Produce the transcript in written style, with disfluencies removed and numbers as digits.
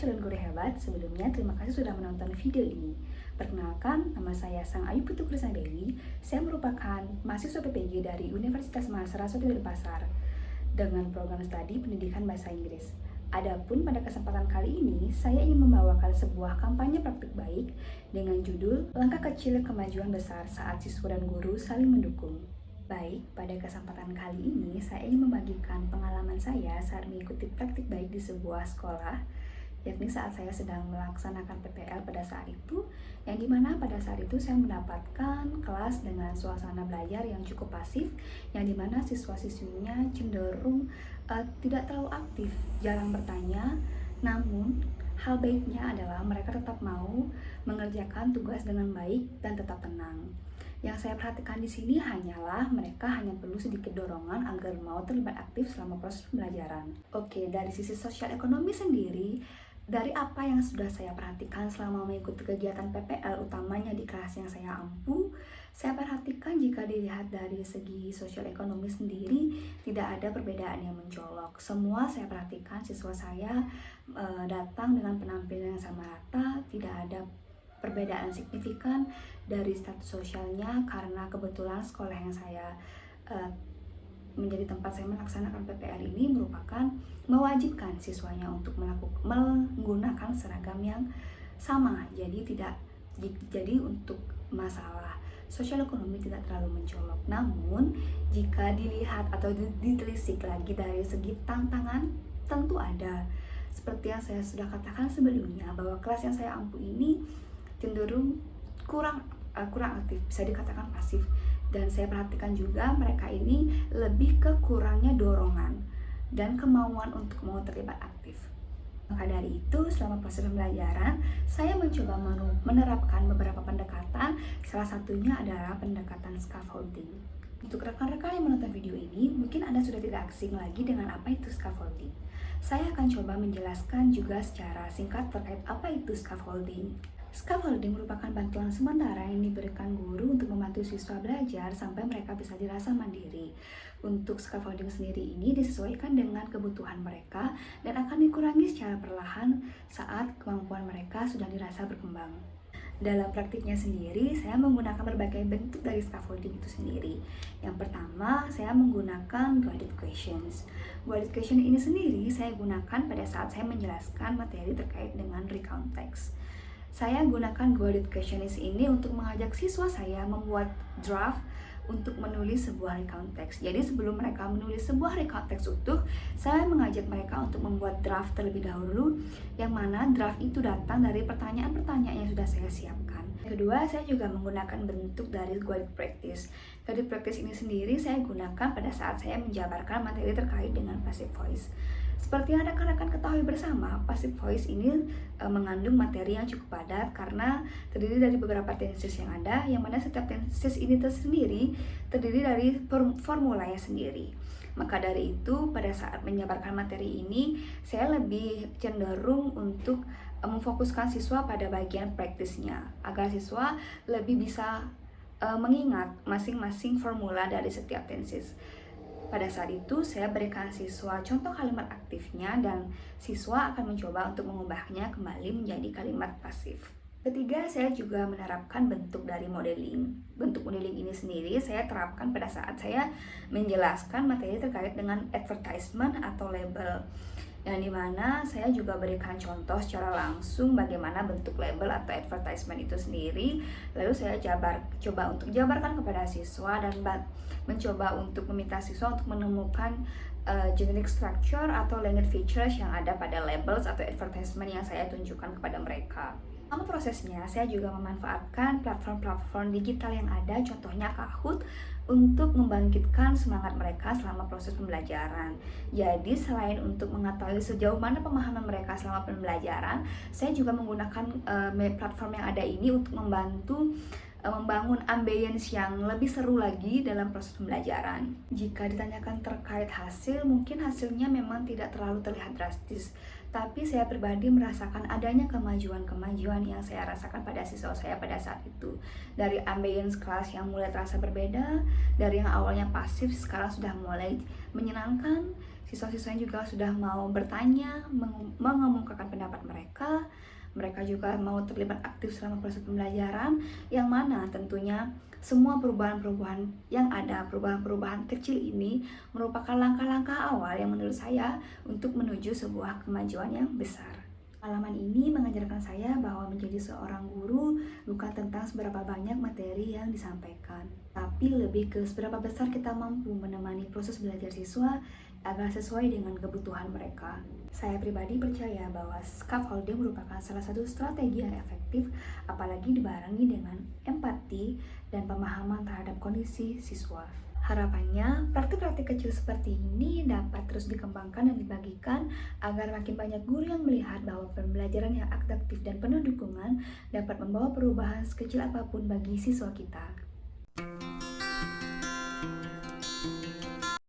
calon guru hebat, sebelumnya terima kasih sudah menonton video ini. Perkenalkan, nama saya Sang Ayu Putu Krisna Dewi. Saya merupakan mahasiswa PPG dari Universitas Mahasiswa Denpasar dengan program studi pendidikan bahasa Inggris. Adapun pada kesempatan kali ini, saya ingin membawakan sebuah kampanye praktik baik dengan judul Langkah Kecil Kemajuan Besar Saat Siswa dan Guru Saling Mendukung. Baik, pada kesempatan kali ini saya ingin membagikan pengalaman saya saat mengikuti praktik baik di sebuah sekolah, yakni saat saya sedang melaksanakan PPL pada saat itu, yang dimana pada saat itu saya mendapatkan kelas dengan suasana belajar yang cukup pasif, yang dimana siswa-siswinya cenderung tidak terlalu aktif, jarang bertanya, namun hal baiknya adalah mereka tetap mau mengerjakan tugas dengan baik dan tetap tenang. Yang saya perhatikan di sini hanyalah mereka hanya perlu sedikit dorongan agar mau terlibat aktif selama proses pembelajaran. Oke, dari sisi sosial ekonomi sendiri, dari apa yang sudah saya perhatikan selama mengikuti kegiatan PPL, utamanya di kelas yang saya ampu, saya perhatikan jika dilihat dari segi sosial ekonomi sendiri, tidak ada perbedaan yang mencolok. Semua saya perhatikan siswa saya datang dengan penampilan yang sama rata, tidak ada perbedaan signifikan dari status sosialnya, karena kebetulan sekolah yang saya menjadi tempat saya melaksanakan PPL ini merupakan mewajibkan siswanya untuk menggunakan seragam yang sama. Jadi untuk masalah sosial ekonomi tidak terlalu mencolok. Namun jika dilihat atau ditelisik lagi dari segi tantangan, tentu ada. Seperti yang saya sudah katakan sebelumnya, bahwa kelas yang saya ampu ini cenderung kurang aktif, bisa dikatakan pasif, dan saya perhatikan juga mereka ini lebih ke kurangnya dorongan dan kemauan untuk mau terlibat aktif. Maka dari itu, selama proses pembelajaran, saya mencoba menerapkan beberapa pendekatan, salah satunya adalah pendekatan scaffolding. Untuk rekan-rekan yang menonton video ini, mungkin Anda sudah tidak asing lagi dengan apa itu scaffolding. Saya akan coba menjelaskan juga secara singkat terkait apa itu scaffolding. Scaffolding merupakan bantuan sementara yang diberikan guru untuk membantu siswa belajar sampai mereka bisa dirasa mandiri. Untuk scaffolding sendiri ini disesuaikan dengan kebutuhan mereka dan akan dikurangi secara perlahan saat kemampuan mereka sudah dirasa berkembang. Dalam praktiknya sendiri, saya menggunakan berbagai bentuk dari scaffolding itu sendiri. Yang pertama, saya menggunakan guided questions. Guided question ini sendiri saya gunakan pada saat saya menjelaskan materi terkait dengan recount text. Saya gunakan guided questionnaire ini untuk mengajak siswa saya membuat draft untuk menulis sebuah recount text. Jadi sebelum mereka menulis sebuah recount text utuh, saya mengajak mereka untuk membuat draft terlebih dahulu, yang mana draft itu datang dari pertanyaan-pertanyaan yang sudah saya siapkan. Kedua, saya juga menggunakan bentuk dari guided practice. Guided practice ini sendiri saya gunakan pada saat saya menjabarkan materi terkait dengan passive voice. Seperti yang rekan-rekan ketahui bersama, passive voice ini mengandung materi yang cukup padat karena terdiri dari beberapa tenses yang ada, yang mana setiap tenses ini tersendiri terdiri dari formulanya sendiri. Maka dari itu, pada saat menjabarkan materi ini, saya lebih cenderung untuk memfokuskan siswa pada bagian praktisnya, agar siswa lebih bisa mengingat masing-masing formula dari setiap tenses. Pada saat itu, saya berikan siswa contoh kalimat aktifnya dan siswa akan mencoba untuk mengubahnya kembali menjadi kalimat pasif. Ketiga, saya juga menerapkan bentuk dari modeling. Bentuk modeling ini sendiri saya terapkan pada saat saya menjelaskan materi terkait dengan advertisement atau label, yang dimana saya juga berikan contoh secara langsung bagaimana bentuk label atau advertisement itu sendiri. Lalu saya coba untuk jabarkan kepada siswa dan mencoba untuk meminta siswa untuk menemukan generic structure atau language features yang ada pada labels atau advertisement yang saya tunjukkan kepada mereka. Selama prosesnya, saya juga memanfaatkan platform-platform digital yang ada, contohnya Kahoot, untuk membangkitkan semangat mereka selama proses pembelajaran. Jadi selain untuk mengetahui sejauh mana pemahaman mereka selama pembelajaran, saya juga menggunakan platform yang ada ini untuk membantu membangun ambience yang lebih seru lagi dalam proses pembelajaran. Jika ditanyakan terkait hasil, mungkin hasilnya memang tidak terlalu terlihat drastis, tapi saya pribadi merasakan adanya kemajuan-kemajuan yang saya rasakan pada siswa saya pada saat itu. Dari ambience kelas yang mulai terasa berbeda, dari yang awalnya pasif sekarang sudah mulai menyenangkan. Siswa-siswanya juga sudah mau bertanya, mengemukakan pendapat mereka. Mereka juga mau terlibat aktif selama proses pembelajaran, yang mana tentunya semua perubahan-perubahan yang ada, perubahan-perubahan kecil ini merupakan langkah-langkah awal yang menurut saya untuk menuju sebuah kemajuan yang besar. Pengalaman ini mengajarkan saya bahwa menjadi seorang guru bukan tentang seberapa banyak materi yang disampaikan, tapi lebih ke seberapa besar kita mampu menemani proses belajar siswa agar sesuai dengan kebutuhan mereka. Saya pribadi percaya bahwa scaffolding merupakan salah satu strategi yang efektif, apalagi dibarengi dengan empati dan pemahaman terhadap kondisi siswa. Harapannya, praktik-praktik kecil seperti ini dapat terus dikembangkan dan dibagikan agar makin banyak guru yang melihat bahwa pembelajaran yang adaptif dan penuh dukungan dapat membawa perubahan sekecil apapun bagi siswa kita.